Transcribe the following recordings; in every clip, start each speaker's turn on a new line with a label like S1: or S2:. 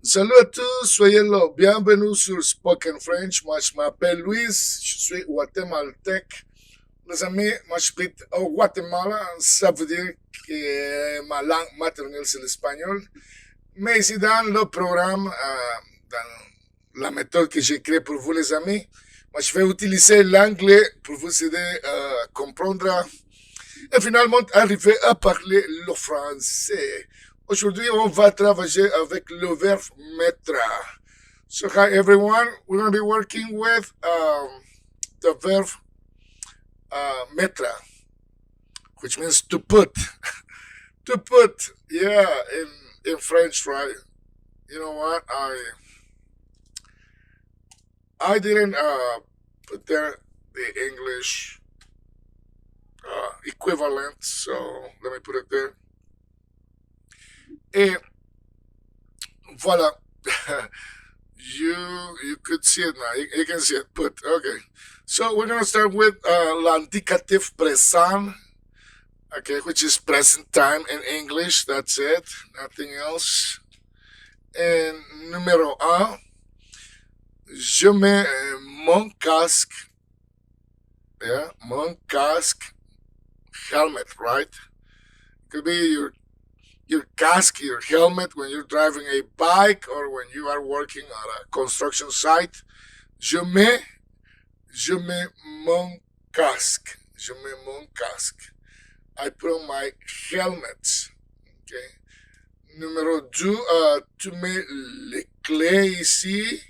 S1: Salut à tous, soyez là. Bienvenue sur Spoken French. Moi, je m'appelle Luis, je suis guatémaltèque. Les amis, moi, je suis au Guatemala. Ça veut dire que ma langue maternelle, c'est l'espagnol. Mais ici, dans le programme, dans la méthode que j'ai créée pour vous, les amis, moi, je vais utiliser l'anglais pour vous aider à comprendre et finalement arriver à parler le français. Aujourd'hui, on va travailler avec le verbe mettre. So, hi everyone, we're going to be working with the verb mettre, which means to put. To put, yeah, in French, right? You know what? I didn't put there the English equivalent, so let me put it there. Et voilà. you you could see it now. You can see it. Put okay. So we're gonna start with l'indicatif présent, okay, which is present time in English. That's it. Nothing else. And numéro un, je mets mon casque. Yeah, mon casque, helmet, right? It could be your casque, your helmet when you're driving a bike or when you are working on a construction site. Je mets mon casque. Je mets mon casque. I put on my helmet. Okay. Numéro 2, tu mets les clés ici.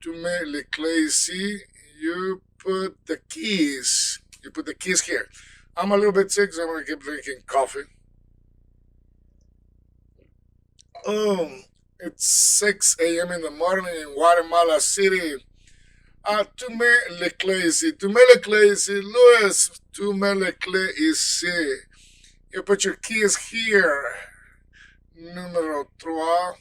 S1: Tu mets les clés ici. You put the keys. You put the keys here. I'm a little bit sick, so I'm going to keep drinking coffee. It's 6 a.m. in the morning in Guatemala City. Tu mets les clés ici. Tu mets les clés ici. Louis, tu mets les clés ici. You put your keys here. Numéro 3.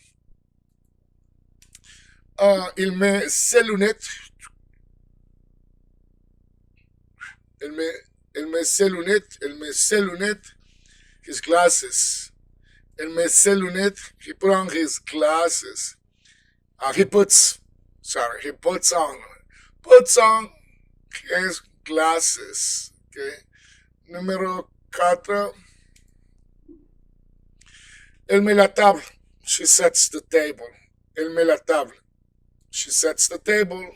S1: Il met ses lunettes. Il met ses lunettes. Il met ses lunettes. His glasses. Il met ses lunettes. He put on his glasses. He puts on his glasses. Okay. Número 4. Elle met la table. She sets the table. Elle met la table. She sets the table.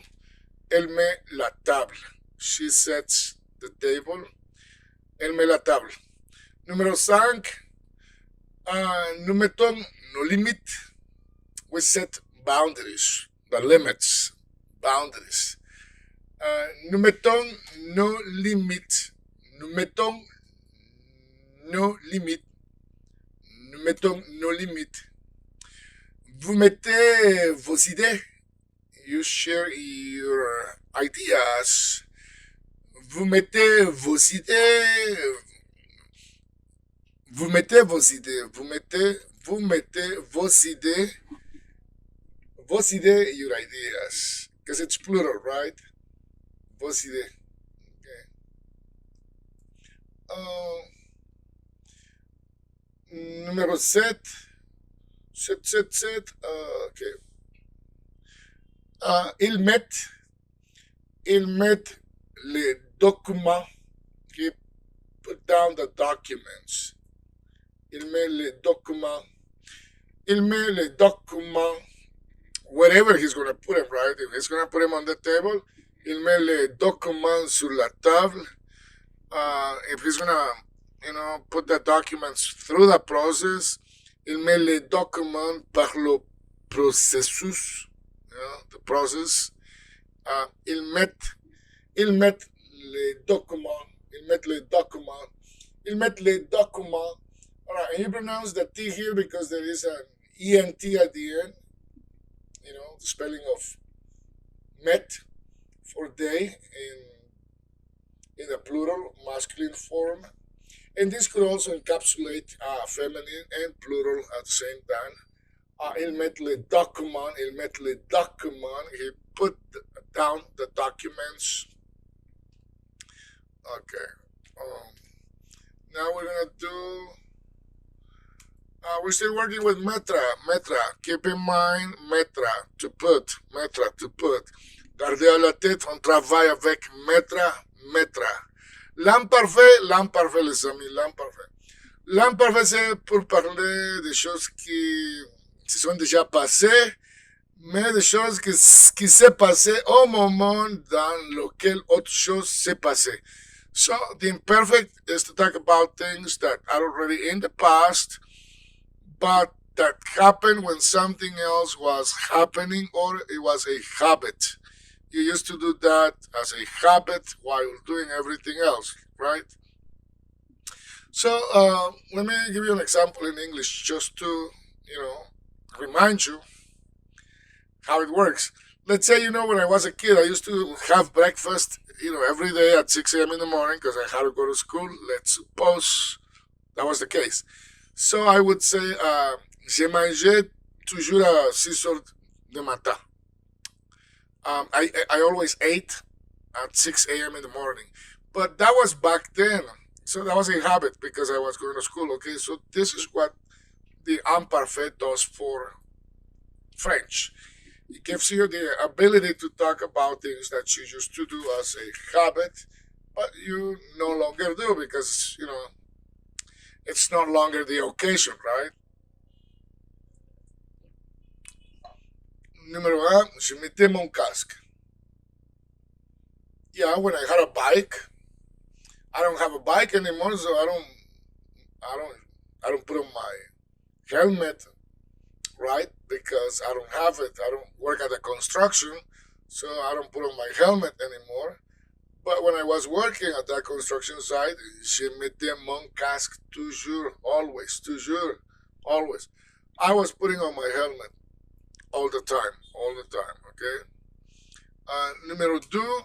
S1: Elle met la table. She sets the table. Elle met la table. Número 5. Nous mettons nos limites. We set boundaries. The limits. Boundaries. Nous mettons nos limites. Nous mettons nos limites. Nous mettons nos limites. Vous mettez vos idées. You share your ideas. Vous mettez vos idées. Vous mettez vos idées. Vous mettez vos idées. Vos idées, your ideas. Because it's plural, right? Vos idées. Okay. Numéro 7. 7. Okay. Ils mettent les documents. Okay. Put down the documents. Il met les documents. Wherever he's going to put them, right? If he's going to put them on the table, il met les documents sur la table. If he's going to, put the documents through the process, il met les documents par le processus, the process. Ils mettent les documents. All right, and you pronounce the T here because there is an ENT at the end. The spelling of met for day in the plural masculine form. And this could also encapsulate feminine and plural at the same time. Il met le document. He put down the documents. Okay. Now we're going to do We're still working with Mettre. Mettre. Keep in mind, Mettre, to put. Mettre, to put. Gardez à la tête, on travaille avec Mettre, Mettre. L'imparfait, les amis, l'imparfait. L'imparfait, c'est pour parler des choses qui se sont déjà passées, mais des choses qui s'est passé au moment dans lequel autre chose s'est passée. So the imperfect is to talk about things that are already in the past, but that happened when something else was happening or it was a habit. You used to do that as a habit while doing everything else, right? So let me give you an example in English just to, remind you how it works. Let's say, when I was a kid, I used to have breakfast, every day at 6 a.m. in the morning because I had to go to school. Let's suppose that was the case. So I would say, j'ai mangé toujours à 6 heures de matin. I always ate at 6 a.m. in the morning. But that was back then. So that was a habit because I was going to school. Okay, so this is what the imparfait does for French. It gives you the ability to talk about things that you used to do as a habit, but you no longer do because, it's no longer the occasion, right? Numéro un, je mettais mon casque. Yeah, when I had a bike, I don't have a bike anymore, so I don't put on my helmet, right? Because I don't have it. I don't work at the construction, so I don't put on my helmet anymore. But when I was working at that construction site, je mettais mon casque toujours, always, toujours, always. I was putting on my helmet all the time, okay? Numéro 2,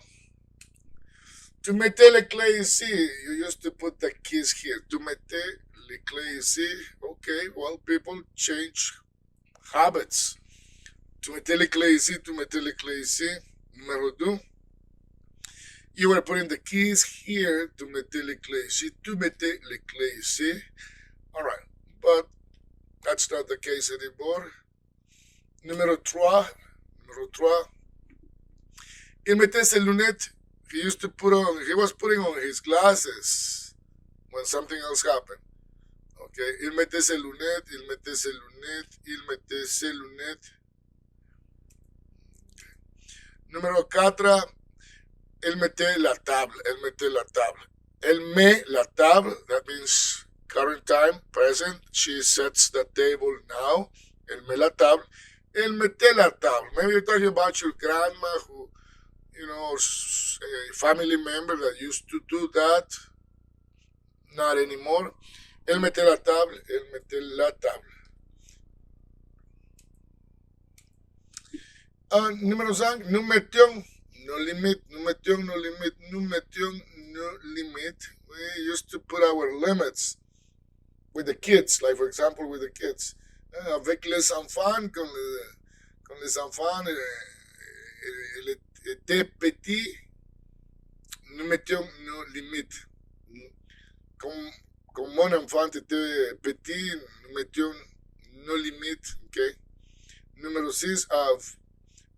S1: tu mettais les clés ici. You used to put the keys here. Tu mettais les clés ici. Okay, well, people change habits. Tu mettais les clés ici, tu mettais les clés ici. Numéro 2, you were putting the keys here. Tu mettais les clés ici, tu mettais les clés ici. All right, but that's not the case anymore. Numéro 3, il mettait ses lunettes. He was putting on his glasses when something else happened. Okay, il mettait ses lunettes, Numéro 4, il mettait la table, Elle met la table, that means current time, present. She sets the table now. Elle met la table. Il mettait la table. Maybe you're talking about your grandma who, a family member that used to do that. Not anymore. Elle mettait la table. Numéro 5, nous mettions no limit. We used to put our limits with the kids, like for example with the kids. Avec les enfants, con les enfants, il était petit, nous mettions nos limites. Comme mon enfant était petit, nous mettions nos limites. Okay? Numéro 6,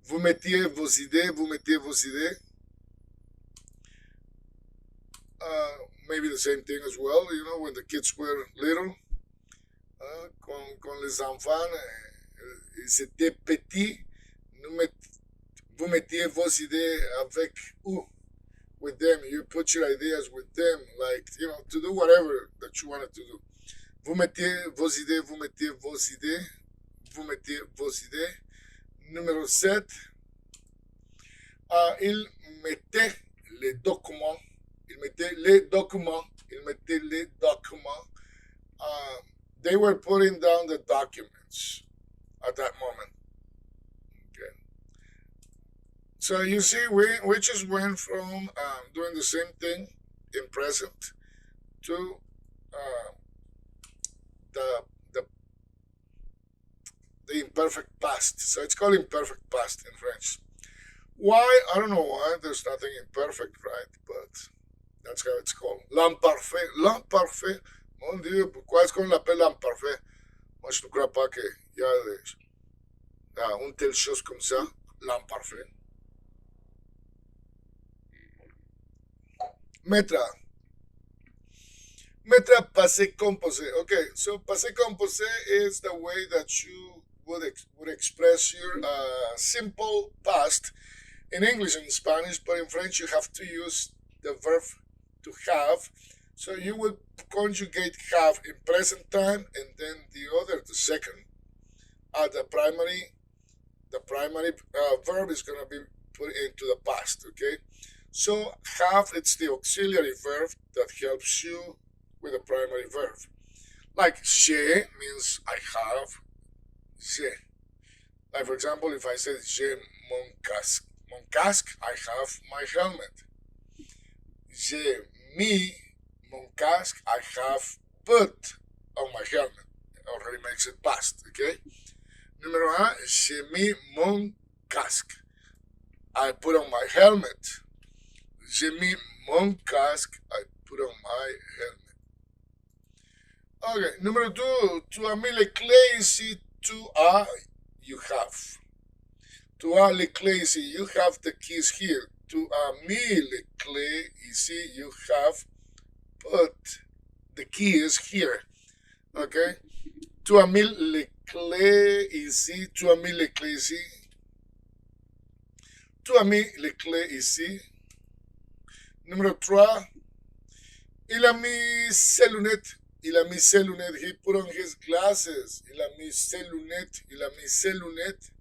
S1: vous mettiez vos idées. Maybe the same thing as well, when the kids were little. Con les enfants, ils étaient petits, vous mettiez vos idées avec eux, with them. You put your ideas with them, like, to do whatever that you wanted to do. Vous mettiez vos idées. Numéro 7, il mettait les documents. They were putting down the documents at that moment. Okay. So you see, we just went from doing the same thing in present to the the the imperfect past. So it's called imperfect past in French. Why? I don't know why. There's nothing imperfect, right? But that's how it's called. L'imparfait. Mon Dieu, pourquoi est-ce qu'on l'appelle l'imparfait? Moi, je ne crois pas qu'il y a une telle chose comme ça, l'imparfait. Mettre. Mettre passé composé. Okay, so passé composé is the way that you would express your simple past in English and Spanish, but in French you have to use the verb to have. So you would conjugate have in present time, and then the other, the second. The primary verb is going to be put into the past. Okay, so have, it's the auxiliary verb that helps you with the primary verb. Like j'ai means I have. J'ai. Like for example, if I say j'ai mon casque, I have my helmet. J'ai mis mon casque, I have put on my helmet. It already makes it past, okay? Número A, j'ai mis mon casque. I put on my helmet. J'ai mis mon casque, I put on my helmet. Okay, número 2, tu as mis les clés ici, tu as, you have. Tu as les clés ici, you have the keys here. Tu as mis les clés ici, you have put the keys here. Okay? Tu as mis les clés ici, tu as mis les clés ici. Tu as mis les clés ici. Número 3, il a mis ses lunettes. Il a mis ses lunettes. He put on his glasses. Il a mis ses lunettes. Il a mis ses lunettes.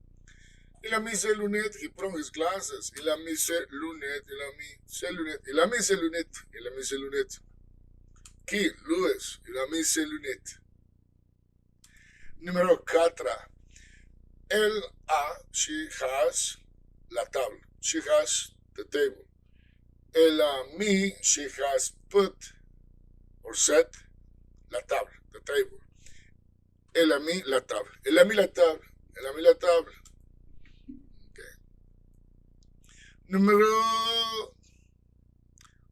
S1: Il a mis ses lunettes. He put on his glasses. Il a mis ses lunettes. Il a mis ses lunettes. Il a mis ses lunettes. Il a mis ses lunettes. Qui? Louis. Il a mis ses lunettes. Número 4. Elle a, she has, la table. She has the table. Elle a mis, she has put or set la table, the table. Elle a mis la table. Elle a mis la table. Elle a mis la table. Okay. Número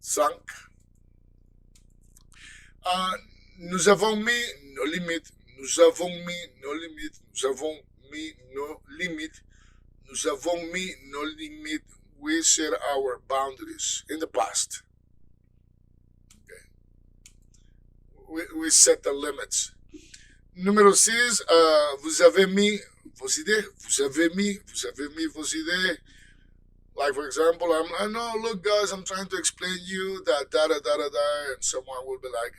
S1: 5. Nous avons mis nos limites. Nous avons mis nos limites. Nous avons mis nos limites. Nous avons mis nos limites. We set our boundaries in the past. We set the limits. Numéro 6, vous avez mis vos idées. Vous avez mis vos idées. Like, for example, I know, look, guys, I'm trying to explain you that da-da-da-da-da, and someone will be like,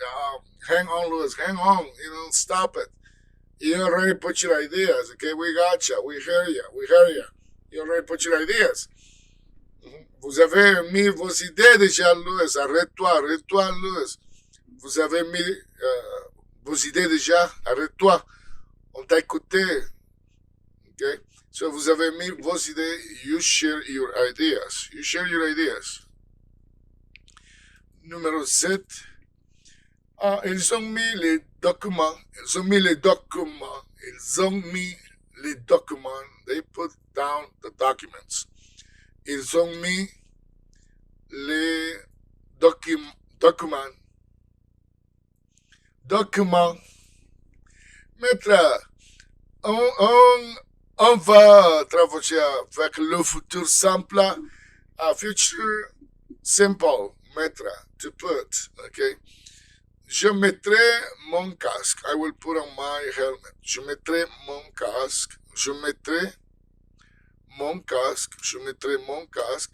S1: hang on, Louis, hang on, stop it. You already put your ideas, okay? We got you. We hear you. We hear you. You already put your ideas. Vous avez mis vos idées déjà, Louis. Arrête-toi, Louis. Vous avez mis vos idées déjà. Arrête-toi. On t'a écouté. Okay? So vous avez mis vos idées. You share your ideas. You share your ideas. Numéro 7. Ils ont mis les documents. Ils ont mis les documents. Ils ont mis les documents. They put down the documents. Ils ont mis les documents. Documents. Mettre. On va travailler avec le futur simple. Future simple. Mettre. To put. Okay. Je mettrai mon casque. I will put on my helmet. Je mettrai mon casque. Je mettrai mon casque. Je mettrai mon casque.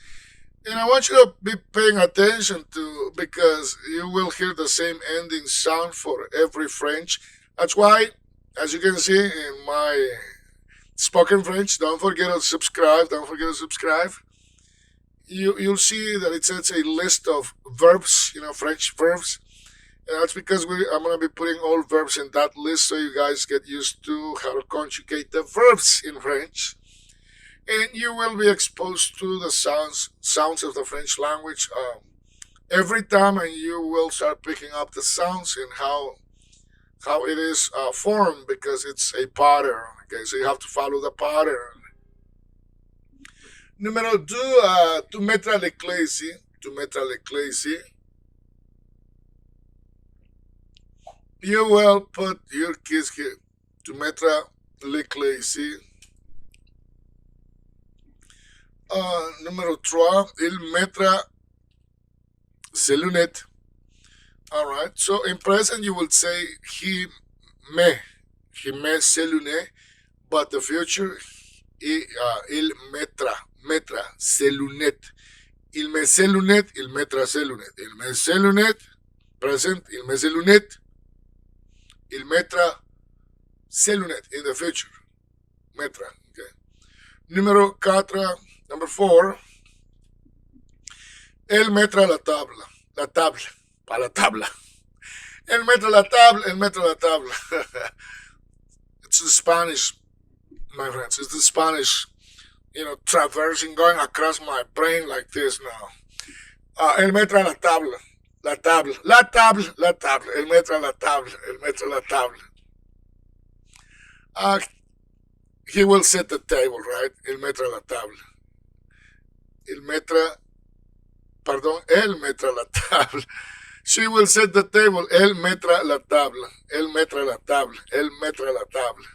S1: And I want you to be paying attention to, because you will hear the same ending sound for every French. That's why, as you can see in my spoken French, don't forget to subscribe. Don't forget to subscribe. You'll see that it says a list of verbs, French verbs. And that's because I'm going to be putting all verbs in that list so you guys get used to how to conjugate the verbs in French. And you will be exposed to the sounds of the French language every time, and you will start picking up the sounds and how it is formed, because it's a pattern. Okay, so you have to follow the pattern. Numéro 2, tu mettras les clés ici. Tu mettras les clés ici. You will put your keys here. Tu mettras les clés ici. Numéro 3, il mettra ses lunettes. All right. So in present, you will say met, he met ses lunettes, but the future, il mettra ses lunettes. Il met ses lunettes, il mettra ses lunettes. Il met ses lunettes, present, il met ses lunettes, il mettra ses lunettes in the future. Mettra. Okay. Número 4, number 4, él mettra la tabla. La tabla. Para la tabla. Él mettra la tabla, él mettra la tabla. It's the Spanish, my friends. It's the Spanish, traversing, going across my brain like this now. Él metra la tabla. La tabla. La tabla. La tabla. Él metra la tabla. Él metra la tabla. He will set the table, right? Él metra la tabla. Él metra la tabla. She will set the table. Él metra la tabla. Él metra la tabla. Él metra la tabla.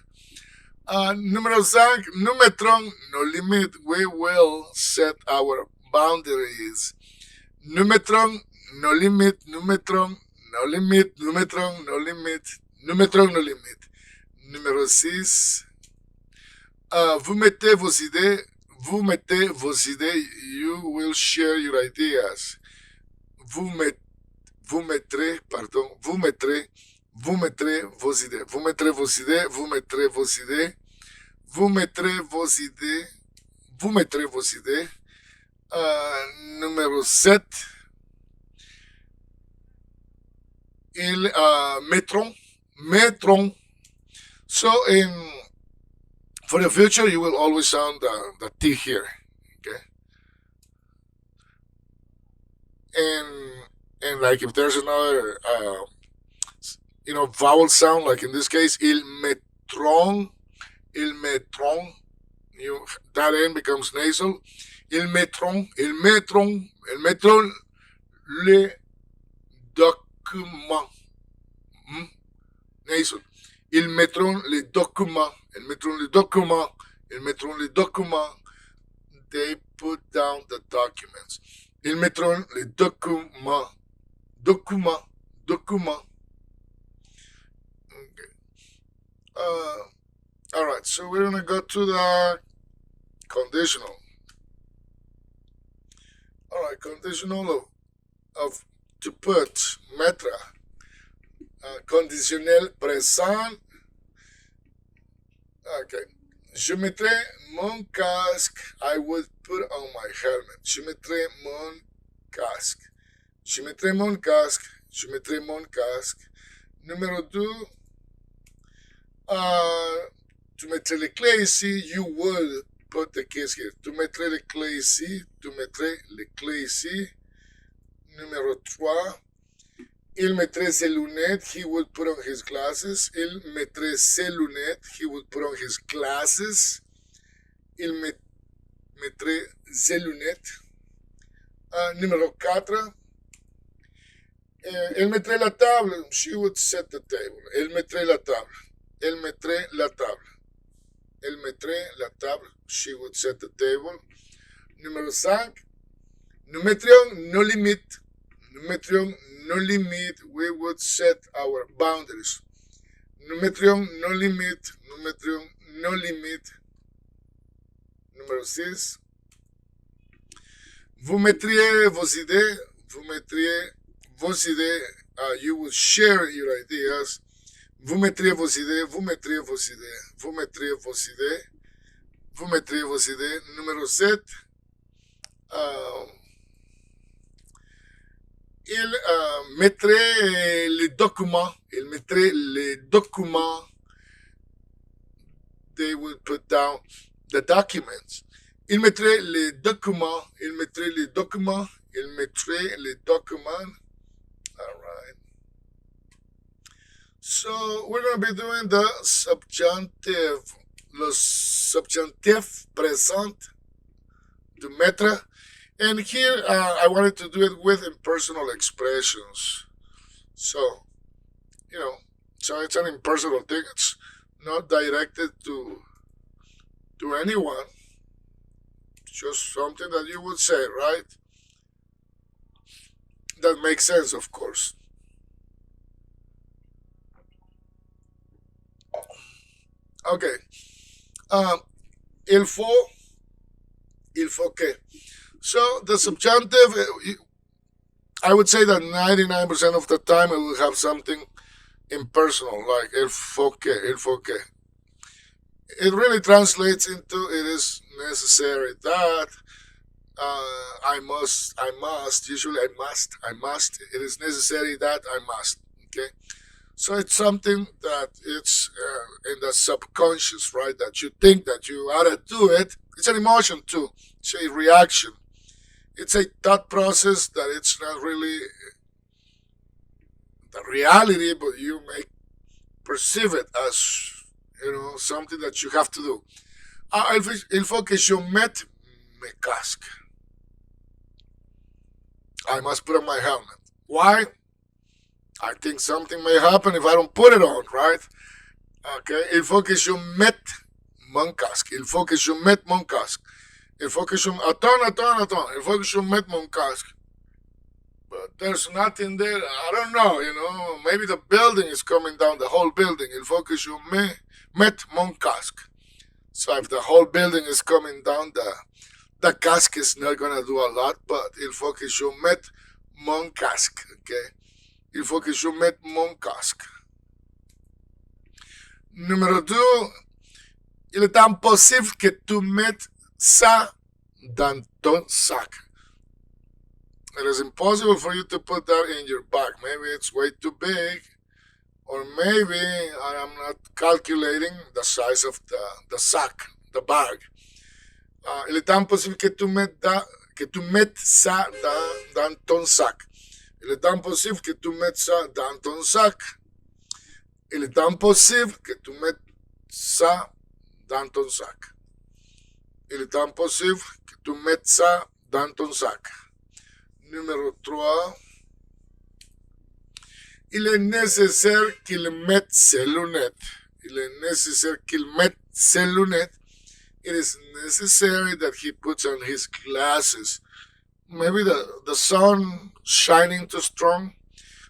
S1: Número 5, nous mettrons nos limites. We will set our boundaries. Nous mettrons nos limites. Nous mettrons nos limites. Nous mettrons nos limites. Nous mettrons nos limites. Numéro 6, vous mettez vos idées. Vous mettez vos idées. You will share your ideas. Vous mettrez vos idées. Vous mettrez vos idées. Vous mettrez vos idées. Vous mettrez vos idées. Vous mettrez vos idées. Vous mettrez vos idées. Numéro 7. Ils mettront. So for the future, you will always sound the T here. Okay. And like if there's another vowel sound, like in this case, ils mettront, that end becomes nasal. Ils mettront les documents. Nasal. Ils mettront les documents. They put down the documents. Ils mettront les documents. Okay. All right, so we're gonna go to the conditional. All right, conditional of to put, mettre, conditionnel présent. Okay. Je mettrai mon casque. I would put on my helmet. Je mettrai mon casque. Je mettrai mon casque. Je mettrai mon casque. Numéro 2. Tu mettrais les clés ici. You will put the keys here. Tu mettrais les clés ici. Tu mettrais les clés ici. Numéro 3. Il mettrait ses lunettes. He would put on his glasses. Il mettrait ses lunettes. He would put on his glasses. Il mettrait ses lunettes. Numéro 4. Elle mettrait la table. She would set the table. Elle mettrait la table. Elle mettrait la table. Elle mettrait la table. She would set the table. Numéro 5. Nous mettrions nos limites. Nous mettrions nos limites. We would set our boundaries. Nous mettrions nos limites. Nous mettrions nos limites. Numéro 6. Vous mettriez vos idées. Vous mettriez vos idées. You would share your ideas. Vous mettriez vos idées. Vous mettriez vos idées. Vous mettriez vos idées. Vous mettriez vos idées. Numéro 7. Il mettrait les documents. Il mettrait les documents. They would put down the documents. Il mettrait les documents. Il mettrait les documents. Il mettrait les documents. All right. So we're going to be doing the subjunctive. Le subjunctif présent de mettre. And here, I wanted to do it with impersonal expressions. So, so it's an impersonal thing. not directed to anyone, just something that you would say, right? That makes sense, of course. Okay. Um, il faut, il faut que. So the subjunctive, I would say that 99% of the time it will have something impersonal, like il faut que, il faut que. It really translates into it is necessary that, I must, usually I must, it is necessary that I must, okay? So it's something that it's in the subconscious, right? That you think that you ought to do it. It's an emotion too. It's a reaction. It's a thought process that it's not really the reality, but you may perceive it as, something that you have to do. Il faut que je mette mes casques. I must put on my helmet. Why? I think something may happen if I don't put it on, right? Okay. Il faut que je mette mon casque. Il faut que je mette mon casque. Il faut que je... Attends. Il faut que je mette mon casque. But there's nothing there. I don't know, Maybe the building is coming down, the whole building. Il faut que je mette mon casque. So if the whole building is coming down, the casque is not going to do a lot, but il faut que je mette mon casque, okay? Il faut que je mette mon casque. Numéro 2, il est impossible que tu mettes ça dans ton sac. It is impossible for you to put that in your bag. Maybe it's way too big, or maybe I'm not calculating the size of the sack, the bag. Il est impossible que tu mettes ça dans ton sac. Il est impossible que tu mettes ça dans ton sac. Il est impossible que tu mettes ça dans ton sac. Il est impossible que tu mettes ça dans ton sac. Numéro 3. Il est nécessaire qu'il mette ses lunettes. Il est nécessaire qu'il mette ses lunettes. It is necessary that he puts on his glasses. Maybe the sun shining too strong.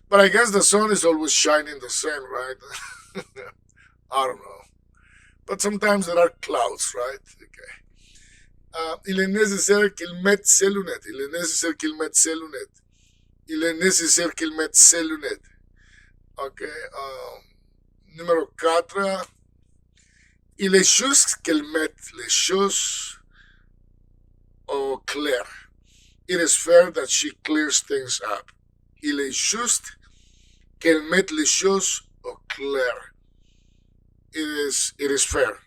S1: But I guess the sun is always shining the same, right? I don't know. But sometimes there are clouds, right? Okay. Il est nécessaire qu'il mette ses lunettes. Il est nécessaire qu'il mette ses lunettes. Il est nécessaire qu'il mette ses lunettes. Okay. Numéro 4. Il est juste qu'elle mette les choses au clair. It is fair that she clears things up. Il est juste qu'elle mette les choses au clair. It is fair.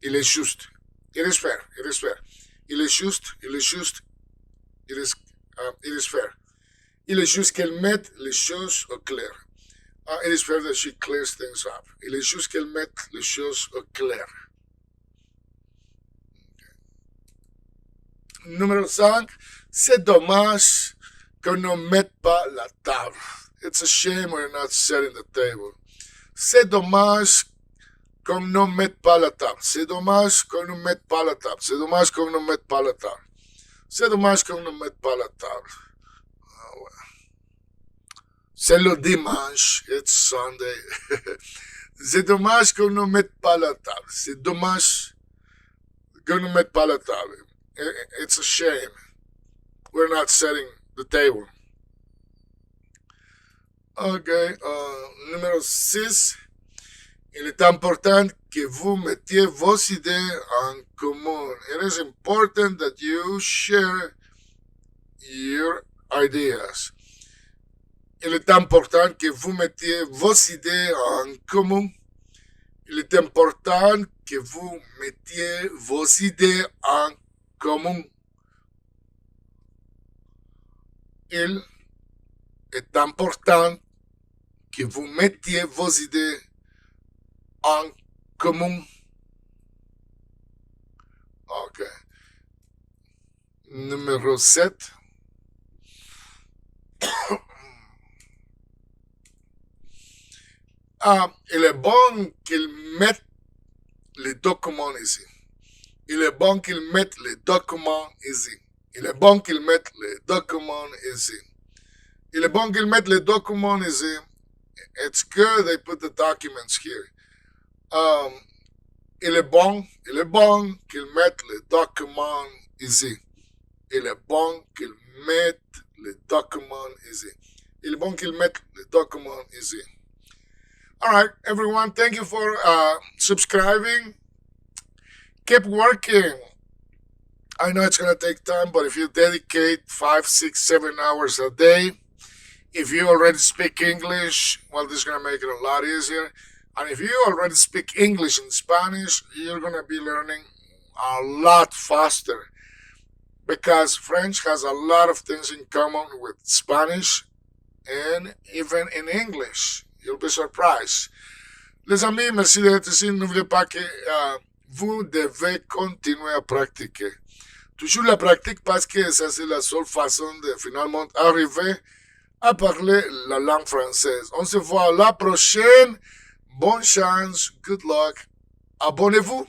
S1: Il est juste. It is fair. It is fair. Il est juste. Il est juste. It is fair. Il est juste qu'elle mette les choses au clair. It is fair that she clears things up. Il est juste qu'elle mette les choses au clair. Numéro 5. C'est dommage qu'on ne mette pas la table. It's a shame we're not setting the table. C'est dommage qu'on ne mette pas la table. C'est dommage qu'on ne mette pas la table. C'est dommage qu'on ne mette pas la table. C'est dommage qu'on ne mette pas la table. C'est le dimanche. It's Sunday. C'est dommage qu'on ne mette pas la table. C'est dommage qu'on ne mette pas la table. It's a shame. We're not setting the table. Okay. Numéro 6. Il est important que vous mettiez vos idées en commun. It is important that you share your ideas. Il est important que vous mettiez vos idées en commun. Il est important que vous mettiez vos idées en commun. Il est important que vous mettiez vos idées en commun. Ok. Numéro 7. Il est bon qu'ils mettent les documents ici. Il est bon qu'ils mettent les documents ici. Il est bon qu'ils mettent les documents ici. Il est bon qu'ils mettent les documents ici. It's good they put the documents here. Il est bon qu'ils mettent les documents ici. Il est bon qu'ils mettent les documents ici. Il est bon qu'ils mettent les documents ici. All right, everyone, thank you for subscribing. Keep working. I know it's going to take time, but if you dedicate 5, 6, 7 hours a day, if you already speak English, well, this is going to make it a lot easier. And if you already speak English and Spanish, you're going to be learning a lot faster because French has a lot of things in common with Spanish and even in English. You'll be surprised. Les amis, merci d'être ici. N'oubliez pas que vous devez continuer à pratiquer. Toujours la pratique parce que ça, c'est la seule façon de finalement arriver à parler la langue française. On se voit la prochaine. Bonne chance. Good luck. Abonnez-vous.